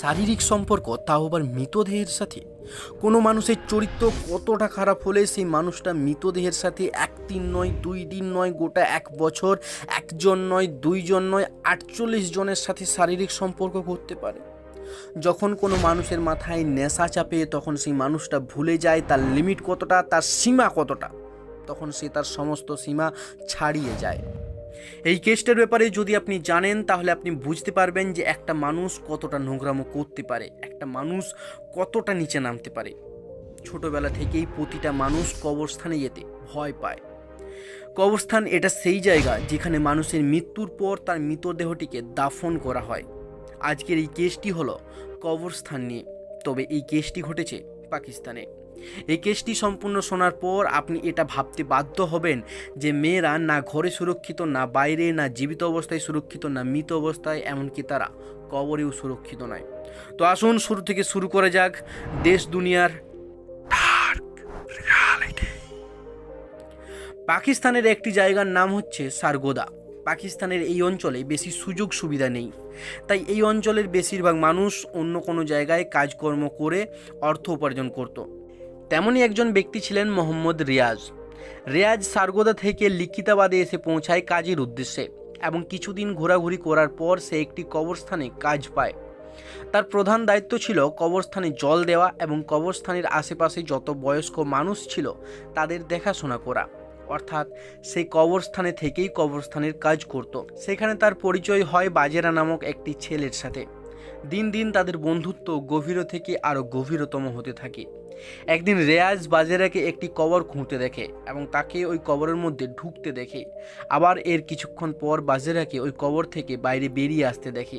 শারীরিক সম্পর্ক, তাও আবার মৃতদেহের সাথে। কোনো মানুষের চরিত্র কতটা খারাপ হলে সেই মানুষটা মৃতদেহের সাথে 1 দিন নয় 2 দিন নয় গোটা 1 বছর একজন নয় দুইজন নয় 48 জনের সাথে শারীরিক সম্পর্ক করতে পারে। যখন কোনো মানুষের মাথায় নেশা চাপে তখন সেই মানুষটা ভুলে যায় তার লিমিট কতটা, তার সীমা কতটা। তখন সে তার সমস্ত সীমা ছাড়িয়ে যায়। এই কেসটার ব্যাপারে যদি আপনি জানেন তাহলে আপনি বুঝতে পারবেন যে একটা মানুষ কতটা নোংরামো করতে পারে, একটা মানুষ কতটা নিচে নামতে পারে। ছোটবেলা থেকেই প্রতিটা মানুষ কবরস্থানে যেতে ভয় পায়। কবরস্থান এটা সেই জায়গা যেখানে মানুষের মৃত্যুর পর তার মৃতদেহটিকে দাফন করা হয়। আজকের এই কেসটি হলো কবরস্থান নিয়ে, তবে এই কেসটি ঘটেছে পাকিস্তানে। এই কেসটি সম্পূর্ণ শোনার পর আপনি এটা ভাবতে বাধ্য হবেন যে মেয়েরা না ঘরে সুরক্ষিত, না বাইরে, না জীবিত অবস্থায় সুরক্ষিত, না মৃত অবস্থায়, এমনকি তারা কবরেও সুরক্ষিত নয়। তো আসুন শুরু থেকে শুরু করা যাক দেশ দুনিয়ার ডার্ক রিয়ালিটি। পাকিস্তানের একটি জায়গার নাম হচ্ছে সারগোদা। পাকিস্তানের এই অঞ্চলে বেশি সুযোগ সুবিধা নেই, তাই এই অঞ্চলের বেশিরভাগ মানুষ অন্য কোনো জায়গায় কাজকর্ম করে অর্থ উপার্জন করত। তেমনই একজন ব্যক্তি ছিলেন মোহাম্মদ রিয়াজ। রিয়াজ সারগোদা থেকে লিখিতাবাদে এসে পৌঁছায় কাজের উদ্দেশ্যে, এবং কিছুদিন ঘোরাঘুরি করার পর সে একটি কবরস্থানে কাজ পায়। তার প্রধান দায়িত্ব ছিল কবরস্থানে জল দেওয়া এবং কবরস্থানের আশেপাশে যত বয়স্ক মানুষ ছিল তাদের দেখাশোনা করা। অর্থাৎ সেই কবরস্থানে থেকেই কবরস্থানের কাজ করত। সেখানে তার পরিচয় হয় বাজেরা নামক একটি ছেলের সাথে। দিন দিন তাদের বন্ধুত্ব গভীর থেকে আরও গভীরতম হতে থাকে। একদিন রেয়াজ বাজেরাকে একটি কবর খুঁড়তে দেখে এবং তাকে ওই কবরের মধ্যে ঢুকতে দেখে। আবার এর কিছুক্ষণ পর বাজেরাকে ওই কবর থেকে বাইরে বেরিয়ে আসতে দেখে।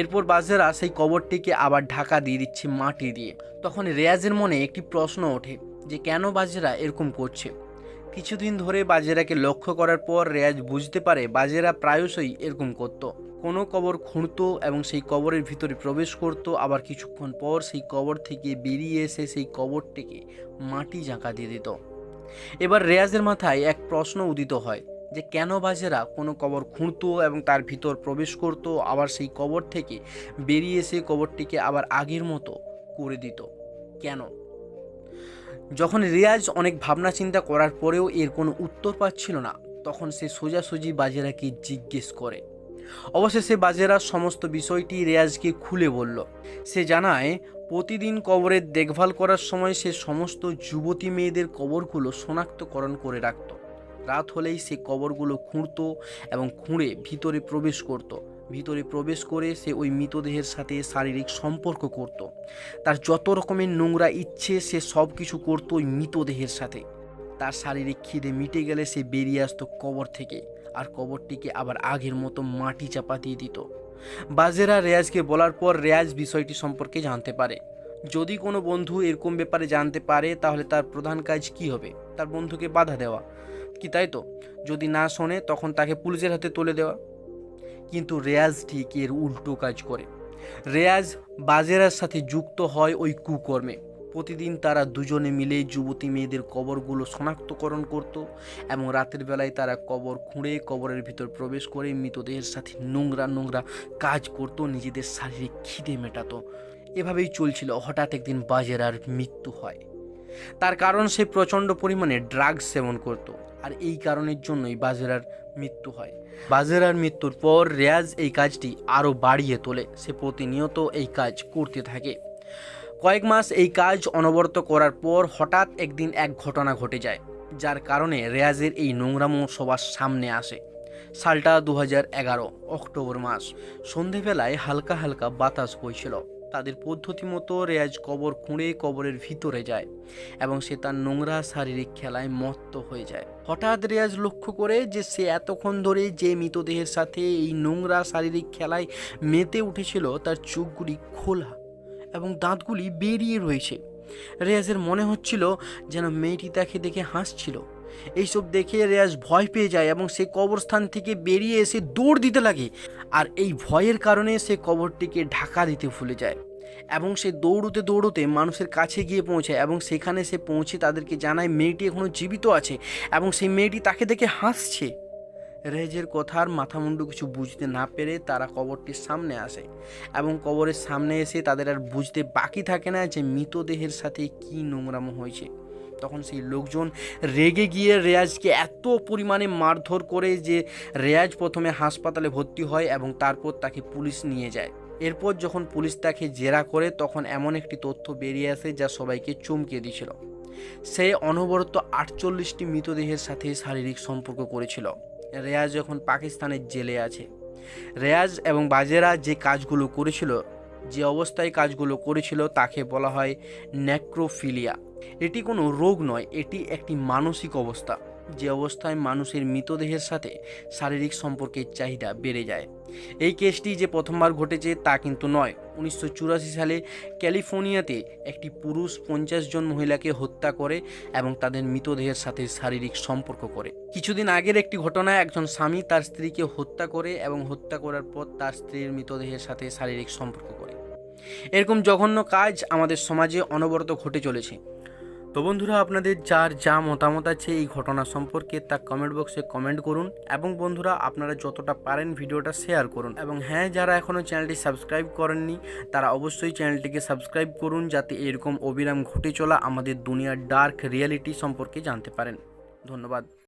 এরপর বাজেরা সেই কবরটিকে আবার ঢাকা দিয়ে দিচ্ছে মাটি দিয়ে। তখন রেয়াজের মনে একটি প্রশ্ন ওঠে যে কেন বাজেরা এরকম করছে। কিছুদিন ধরে বাজেরাকে লক্ষ্য করার পর রেয়াজ বুঝতে পারে বাজেরা প্রায়শই এরকম করত। কোনো কবর খুঁড়তো এবং সেই কবরের ভিতরে প্রবেশ করত, আবার কিছুক্ষণ পর সেই কবর থেকে বেরিয়ে এসে সেই কবরটিকে মাটি জাঁকা দিয়ে দিত। এবার রেয়াজের মাথায় এক প্রশ্ন উদিত হয় যে কেন বাজেরা কোনো কবর খুঁড়তো এবং তার ভিতর প্রবেশ করত, আবার সেই কবর থেকে বেরিয়ে এসে কবরটিকে আবার আগের মতো করে দিত, কেন? যখন রিয়াজ অনেক ভাবনা চিন্তা করার পরেও এর কোনো উত্তর পাচ্ছিল না, তখন সে সোজাসুজি বাজেরাকে জিজ্ঞেস করে। অবশেষে বাজেরা সমস্ত বিষয়টি রেয়াজকে খুলে বলল। সে জানায় প্রতিদিন কবরের দেখভাল করার সময় সে সমস্ত যুবতী মেয়েদের কবরগুলো শনাক্তকরণ করে রাখত। রাত হলেই সে কবরগুলো খুঁড়ত এবং খুঁড়ে ভিতরে প্রবেশ করত। ভিতরে প্রবেশ করে সে ওই মৃতদেহের সাথে শারীরিক সম্পর্ক করত। তার যত রকমের নোংরা ইচ্ছে সে সব কিছু করতো ওই মৃতদেহের সাথে। তার শারীরিক খিদে মিটে গেলে সে বেরিয়ে আসতো কবর থেকে, আর কবরটিকে আবার আগের মতো মাটি চাপা দিয়ে দিত। বাজেরা রেয়াজকে বলার পর রেয়াজ বিষয়টি সম্পর্কে জানতে পারে। যদি কোনো বন্ধু এরকম ব্যাপারে জানতে পারে তাহলে তার প্রধান কাজ কি হবে? তার বন্ধুকে বাধা দেওয়া, কি তাই তো? যদি না শোনে তখন তাকে পুলিশের হাতে তুলে দেওয়া। কিন্তু রেয়াজ ঠিক এর উল্টো কাজ করে। রেয়াজ বাজেরার সাথে যুক্ত হয় ওই কুকর্মে। প্রতিদিন তারা দুজনে মিলে যুবতী মেয়েদের কবরগুলো শনাক্তকরণ করত এবং রাতের বেলায় তারা কবর খুঁড়ে কবরের ভিতর প্রবেশ করে মৃতদেহের সাথে নোংরা নোংরা কাজ করত, নিজেদের শারীরিক খিদে মেটাতো। এভাবেই চলছিল। হঠাৎ একদিন বাজেরার মৃত্যু হয়। তার কারণ সে প্রচণ্ড পরিমাণে ড্রাগস সেবন করত, আর এই কারণের জন্যই বাজেরার মৃত্যু হয়। বাজেরার মৃত্যুর পর রেয়াজ এই কাজটি আরও বাড়িয়ে তোলে। সে প্রতিনিয়ত এই কাজ করতে থাকে। কয়েক মাস এই কাজ অনবরত করার পর হঠাৎ একদিন এক ঘটনা ঘটে যায়, যার কারণে রেয়াজের এই নোংরামো সবার সামনে আসে। সালটা 2011 অক্টোবর মাস। সন্ধেবেলায় হালকা হালকা বাতাস বইছিল। তাদের পদ্ধতি মতো রেয়াজ কবর খুঁড়ে কবরের ভিতরে যায় এবং সে তার নোংরা শারীরিক খেলায় মত্ত হয়ে যায়। হঠাৎ রেয়াজ লক্ষ্য করে যে সে এতক্ষণ ধরে যে মৃতদেহের সাথে এই নোংরা শারীরিক খেলায় মেতে উঠেছিল তার চোখগুলি খোলা এবং দাঁতগুলি বেরিয়ে রয়েছে। রেয়াজের মনে হচ্ছিল যেন মেয়েটি তাকে দেখে হাসছিল। এইসব দেখে রেয়াজ ভয় পেয়ে যায় এবং সে কবরস্থান থেকে বেরিয়ে এসে দৌড় দিতে লাগে। আর এই ভয়ের কারণে সে কবরটিকে ঢাকা দিতে ভুলে যায় এবং সে দৌড়তে দৌড়তে মানুষের কাছে গিয়ে পৌঁছায় এবং সেখানে সে পৌঁছে তাদেরকে জানায় মেয়েটি এখনও জীবিত আছে এবং সেই মেয়েটি তাকে দেখে হাসছে। রেহেজের কথার মাথামুন্ডু কিছু বুঝতে না পেরে তারা কবরটির সামনে আসে এবং কবরের সামনে এসে তাদের আর বুঝতে বাকি থাকে না যে মৃতদেহের সাথে কী নোংরামো হয়েছে। তখন সেই লোকজন রেগে গিয়ে রেয়াজকে এত পরিমাণে মারধর করে যে রেয়াজ প্রথমে হাসপাতালে ভর্তি হয় এবং তারপর তাকে পুলিশ নিয়ে যায়। এরপর যখন পুলিশ তাকে জেরা করে তখন এমন একটি তথ্য বেরিয়ে আসে যা সবাইকে চমকে দিয়েছিল। সে অনবরত 48টি মৃতদেহের সাথে শারীরিক সম্পর্ক করেছিল। রেয়াজ যখন পাকিস্তানের জেলে আছে। রেয়াজ এবং বাজেরা যে কাজগুলো করেছিল, যে অবস্থায় কাজগুলো করেছিল তাকে বলা হয় নেক্রোফিলিয়া। এটি কোনো রোগ নয়, এটি একটি মানসিক অবস্থা, যে অবস্থায় মানুষের মৃতদেহের সাথে শারীরিক সম্পর্কের চাহিদা বেড়ে যায়। এই কেসটি যে প্রথমবার ঘটেছে তা কিন্তু নয়। 1984 সালে ক্যালিফোর্নিয়াতে একটি পুরুষ 50 জন মহিলাকে হত্যা করে এবং তাদের মৃতদেহের সাথে শারীরিক সম্পর্ক করে। কিছুদিন আগের একটি ঘটনায় একজন স্বামী তার স্ত্রীকে হত্যা করে এবং হত্যা করার পর তার স্ত্রীর মৃতদেহের সাথে শারীরিক সম্পর্ক করে। এরকম জঘন্য কাজ আমাদের সমাজে অনবরত ঘটে চলেছে। তো বন্ধুরা, আপনাদের যার যা মতামত আছে এই ঘটনা সম্পর্কে তা কমেন্ট বক্সে কমেন্ট করুন এবং বন্ধুরা আপনারা যতটা পারেন ভিডিওটা শেয়ার করুন। এবং হ্যাঁ, যারা এখনও চ্যানেলটি সাবস্ক্রাইব করেননি তারা অবশ্যই চ্যানেলটিকে সাবস্ক্রাইব করুন, যাতে এরকম অবিরাম ঘটে চলা আমাদের দুনিয়ার ডার্ক রিয়েলিটি সম্পর্কে জানতে পারেন। ধন্যবাদ।